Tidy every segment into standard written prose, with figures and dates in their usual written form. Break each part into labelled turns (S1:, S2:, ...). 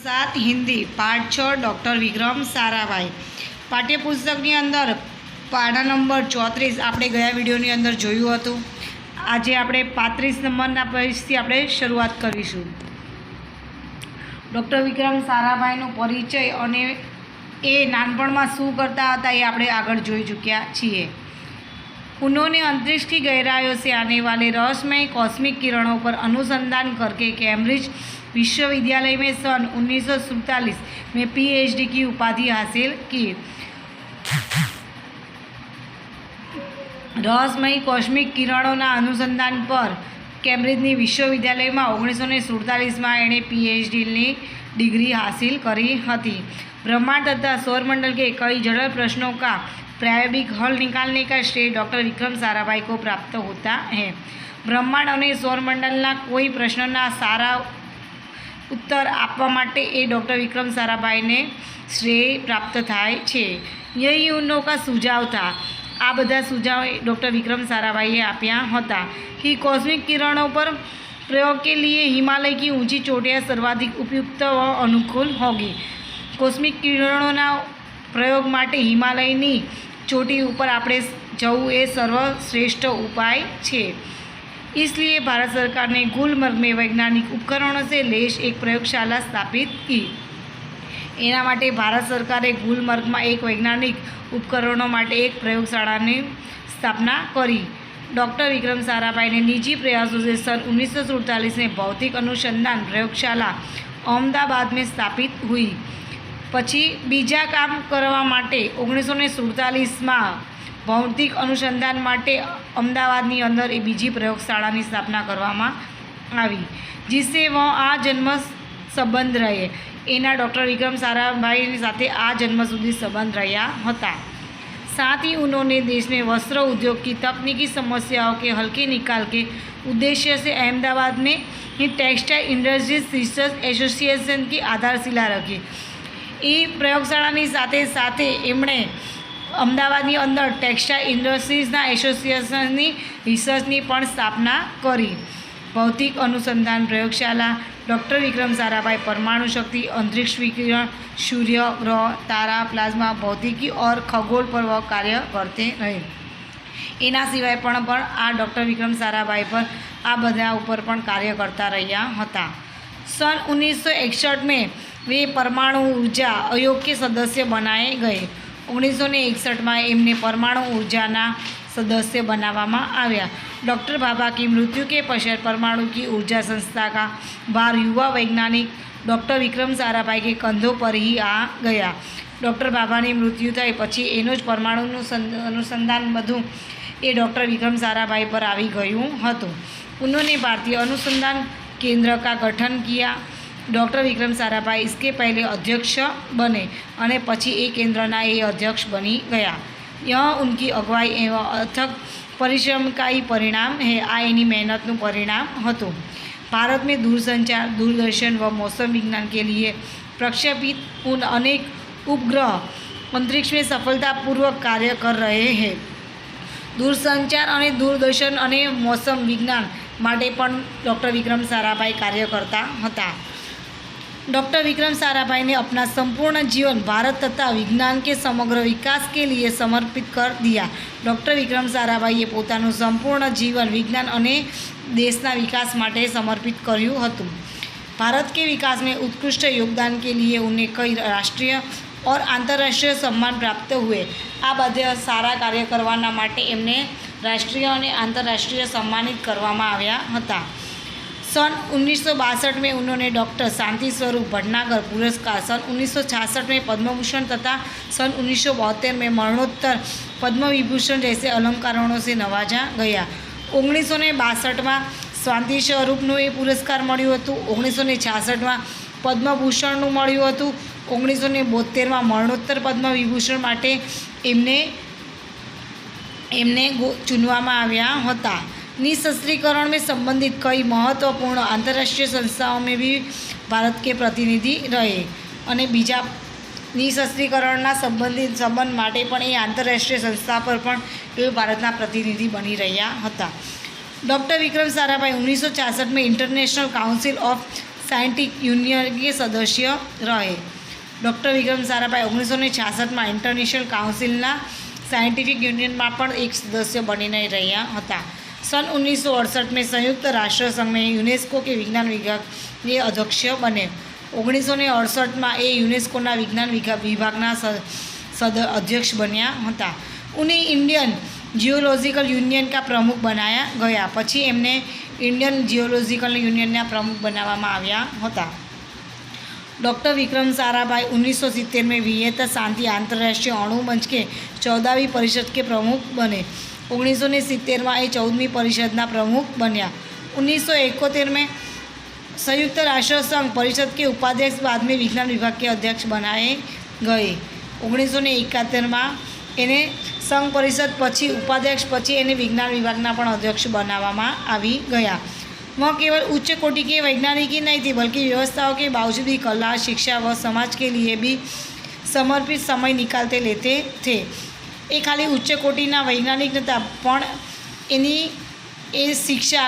S1: सात हिंदी पाठ 6 डॉक्टर विक्रम साराभाई पाठ्यपुस्तकनी अंदर पाढ़ा नंबर 34 આપણે ગયા વિડીયોની અંદર જોયું હતું। આજે આપણે 35 નંબરના પેજથી આપણે શરૂઆત કરીશું। ડૉક્ટર વિક્રમ સારાભાઈનો પરિચય અને એ નાનપણમાં શું કરતા હતા એ આપણે આગળ જોઈ ચૂક્યા છીએ। उन्होंने अंतरिक्ष की गहराइयों से आने वाले रहस्यमय कॉस्मिक किरणों पर अनुसंधान करके कैम्ब्रिज विश्वविद्यालय में सन 1947 में पीएचडी की उपाधि हासिल की। रहस्यमय कॉस्मिक किरणों अनुसंधान पर कैम्ब्रिजनी विश्वविद्यालय में 1947 में एणे पीएचडी डिग्री हासिल करी हती। ब्रह्मांड तथा सौरमंडल के कई जटिल प्रश्नों का प्रायोगिक हल निकालने का श्रेय डॉक्टर विक्रम साराभाई को प्राप्त होता है। ब्रह्मांड और सौरमंडलना कोई प्रश्नना सारा उत्तर आपवा माटे ए डॉक्टर विक्रम साराभाई ने श्रेय प्राप्त थाय छे। यही उनका सुझाव था। आ बधा सुझाव डॉक्टर विक्रम साराभाईए आप्या हता कि कॉस्मिक किरणों पर प्रयोग के लिए हिमालय की ऊंची चोटियाँ सर्वाधिक उपयुक्त व अनुकूल होगी। कॉस्मिक किरणों प्रयोग माटे हिमालयनी चोटी ऊपर आपणे जवुं ए सर्वश्रेष्ठ उपाय छे। इसलिए भारत सरकार ने गुलमर्ग में वैज्ञानिक उपकरणों से लैस एक प्रयोगशाला स्थापित की। एना माटे भारत सरकारे गुलमर्ग में एक वैज्ञानिक उपकरणों माटे एक प्रयोगशाला की स्थापना करी। डॉक्टर विक्रम साराभाई ने निजी प्रयासों से सन 1947 में भौतिक अनुसंधान प्रयोगशाला अहमदाबाद में स्थापित हुई। पछी बीजा काम करवा माटे 1947 में भौतिक अनुसंधान माटे अमदावादनी अंदर ए बीजी प्रयोगशाला की स्थापना करवामां आवी, जिससे वह आ जन्म संबंध रहे। एना डॉक्टर विक्रम साराभाई साथे आ जन्म सुधी संबंध रह्या हता। साथ ही उन्होंने देश में वस्त्र उद्योग की तकनीकी समस्याओं के हल के निकाल के उद्देश्य से अहमदाबाद में टेक्सटाइल इंडस्ट्रीज रिसर्च एसोसिएशन की आधारशिला रखी। એ પ્રયોગશાળાની સાથે સાથે એમણે અમદાવાદની અંદર ટેક્સટાઇલ ઇન્ડસ્ટ્રીઝના એસોસિએશનની રિસર્ચની પણ સ્થાપના કરી। ભૌતિક अनुसंधान प्रयोगशाला डॉक्टर विक्रम साराभाई परमाणु शक्ति, अंतरिक्ष विकिरण, सूर्य, ग्रह, तारा, प्लाज्मा, भौतिकी और खगोल पर वह कार्य करते रहे। एना सिवाय पण आ डॉक्टर विक्रम साराभाई पर आ बधा उपर पण कार्य करता रह्या हता। सन 1961 में वे परमाणु ऊर्जा आयोग के सदस्य बनाए गए। 1961 में एमने परमाणु ऊर्जा सदस्य बनावामां आव्या। डॉक्टर भाभा की मृत्यु के पश्चात परमाणु की ऊर्जा संस्था का भार युवा वैज्ञानिक डॉक्टर विक्रम साराभाई के कंधों पर ही आ गया। डॉक्टर भाभानी मृत्यु थई पछी एनो ज परमाणु अनुसंधान बधुं ए डॉक्टर विक्रम साराभाई पर आवी गयुं हतुं। उन्होंने भारतीय अनुसंधान केंद्र का गठन किया। डॉक्टर विक्रम साराभाई इसके पहले अध्यक्ष बने और पछी ए केंद्रना ये अध्यक्ष बनी गया। यह उनकी अगुवाई एवं अथक परिश्रम का ही परिणाम है। आ एनी मेहनतनु परिणाम हतुं। भारत में दूरसंचार, दूरदर्शन व मौसम विज्ञान के लिए प्रक्षेपित उन अनेक उपग्रह अंतरिक्ष में सफलतापूर्वक कार्य कर रहे हैं। दूरसंचार और दूरदर्शन और मौसम विज्ञान माटे पण डॉक्टर विक्रम साराभाई कार्य करता हता। डॉक्टर विक्रम साराभाई ने अपना संपूर्ण जीवन भारत तथा विज्ञान के समग्र विकास के लिए समर्पित कर दिया। डॉक्टर विक्रम साराभाईए पोतानुं संपूर्ण जीवन विज्ञान और देशना विकास माटे समर्पित कर्युं हतुं। भारत के विकास में उत्कृष्ट योगदान के लिए उन्हें कई राष्ट्रीय और आंतरराष्ट्रीय सम्मान प्राप्त हुए। आ बधा सारा कार्य करवाना माटे एमने राष्ट्रीय और आंतरराष्ट्रीय सम्मानित करवामां आव्या हता। सन 1962 में उन्होंने डॉक्टर शांति स्वरूप भटनागर पुरस्कार, सन 1966 में पद्मभूषण तथा सन 1972 में मरणोत्तर पद्म विभूषण जैसे अलंकारों से नवाजा गया। 1962 में शांति स्वरूपનું એ પુરસ્કાર મળ્યું હતું। 1966 में પદ્મભૂષણનું મળ્યું હતું। 1972 में મરણોત્તર પદ્મ વિભૂષણ માટે એમને ચૂનવામાં આવ્યા હતા। निशस्त्रीकरण में संबंधित कई महत्वपूर्ण अंतर्राष्ट्रीय संस्थाओं में भी भारत के प्रतिनिधि रहे और बीजा निशस्त्रीकरणना संबंध माटे पण ए आंतरराष्ट्रीय संस्था पर पण ए भारतना प्रतिनिधि बनी रह्या हता। डॉक्टर विक्रम साराभाई 1966 में international council of scientific union કે સદસ્ય રહે. Doctor Vikram Sarabhai 1966માં international કાઉન્સિલના scientific યુનિયનમાં પણ એક સદસ્ય બનીને રહ્યા હતા. सन 1968 में संयुक्त राष्ट्र संघ में यूनेस्को के विज्ञान विभाग के अध्यक्ष बने. 1968 में ये यूनेस्कोना विज्ञान विभागना अध्यक्ष बन्या था. उन्हें इंडियन जियोलॉजिकल यूनियन का प्रमुख बनाया गया. पछी एमने इंडियन जियोलॉजिकल यूनियन प्रमुख बनावामां आव्या हता. डॉक्टर विक्रम साराभाई 1970 में वियत शांति अंतर्राष्ट्रीय अणु मंच के 14वीं परिषद के प्रमुख बने. 1970 में ये 14वीं परिषदना प्रमुख बन्या. 1971 में संयुक्त राष्ट्र संघ परिषद के उपाध्यक्ष बाद में विज्ञान विभाग के अध्यक्ष बनाए गए. 1971 में एने संघ परिषद पछी उपाध्यक्ष पछी एने विज्ञान विभागना पण अध्यक्ष बनावामां आवी गया. वह केवल उच्च कोटि के वैज्ञानिक ही नहीं थी बल्कि व्यवस्थाओं के बावजूद भी कला शिक्षा व समाज के लिए भी समर्पित समय निकालते लेते थे. એ ખાલી ઉચ્ચ કોટીના વૈજ્ઞાનિક નહોતા પણ એની શિક્ષા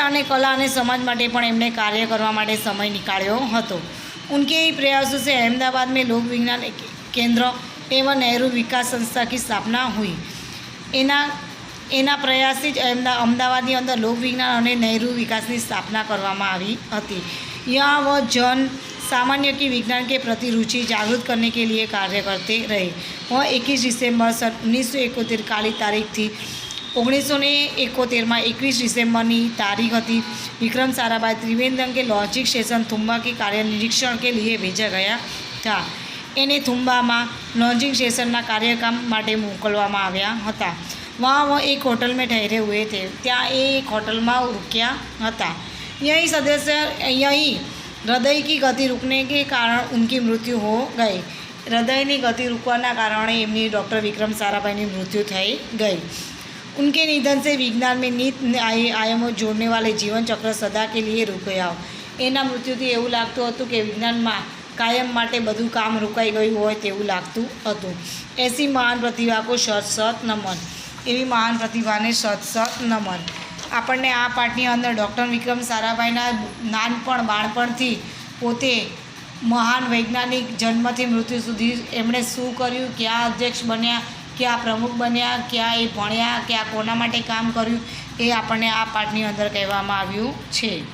S1: અને કલા અને સમાજ માટે પણ એમણે કાર્ય કરવા માટે સમય નિકાળ્યો હતો. उनके ही प्रयासों से अहमदाबाद में लोक विज्ञान केंद्र एवं नेहरू विकास संस्था की स्थापना हुई. एना प्रयास જ अहमदाबादની અંદર लोक विज्ञान और नेहरू विकास की स्थापना કરવામાં આવી હતી. यहाँ वह जन सामान्य की विज्ञान के प्रति रुचि जागृत करने के लिए कार्य करते रहे. वह 21 दिसंबर सन 1971 काली तारीख थी. 1971 में 21 दिसंबर तारीख थी. विक्रम साराभाई त्रिवेंद्रम के लॉन्चिंग स्टेशन थुम्बा के कार्य निरीक्षण के लिए भेजा गया था. एने थुम्बा में लॉन्चिंग स्टेशन कार्यक्रम माटे मोकलवामां आव्या हता. वहाँ वह एक होटल में ठहरे हुए थे. त्या एक होटल में रुक्या हता. यही हृदय की गति रुकने के कारण उनकी मृत्यु हो गई. हृदय की गति रुकवाना कारण एमनी डॉक्टर विक्रम साराभाई मृत्यु थई गई. उनके निधन से विज्ञान में नित आयामों जोड़ने वाले जीवन चक्र सदा के लिए रुक गया. एना मृत्युथी एवं लागतुं हतुं के विज्ञान में कायम माटे बधुं काम रुकाई गयुं होय तेवुं लागतुं हतुं. ऐसी महान प्रतिभा को शत शत नमन. एवी महान प्रतिभा ने शत शत नमन. આપણને આ પાઠની અંદર ડૉક્ટર વિક્રમ સારાભાઈના બાળપણથી પોતે મહાન વૈજ્ઞાનિક જન્મથી મૃત્યુ સુધી એમણે શું કર્યું, ક્યાં અધ્યક્ષ બન્યા, ક્યાં પ્રમુખ બન્યા, ક્યાં એ ભણ્યા, ક્યાં કોના માટે કામ કર્યું એ આપણને આ પાઠની અંદર કહેવામાં આવ્યું છે.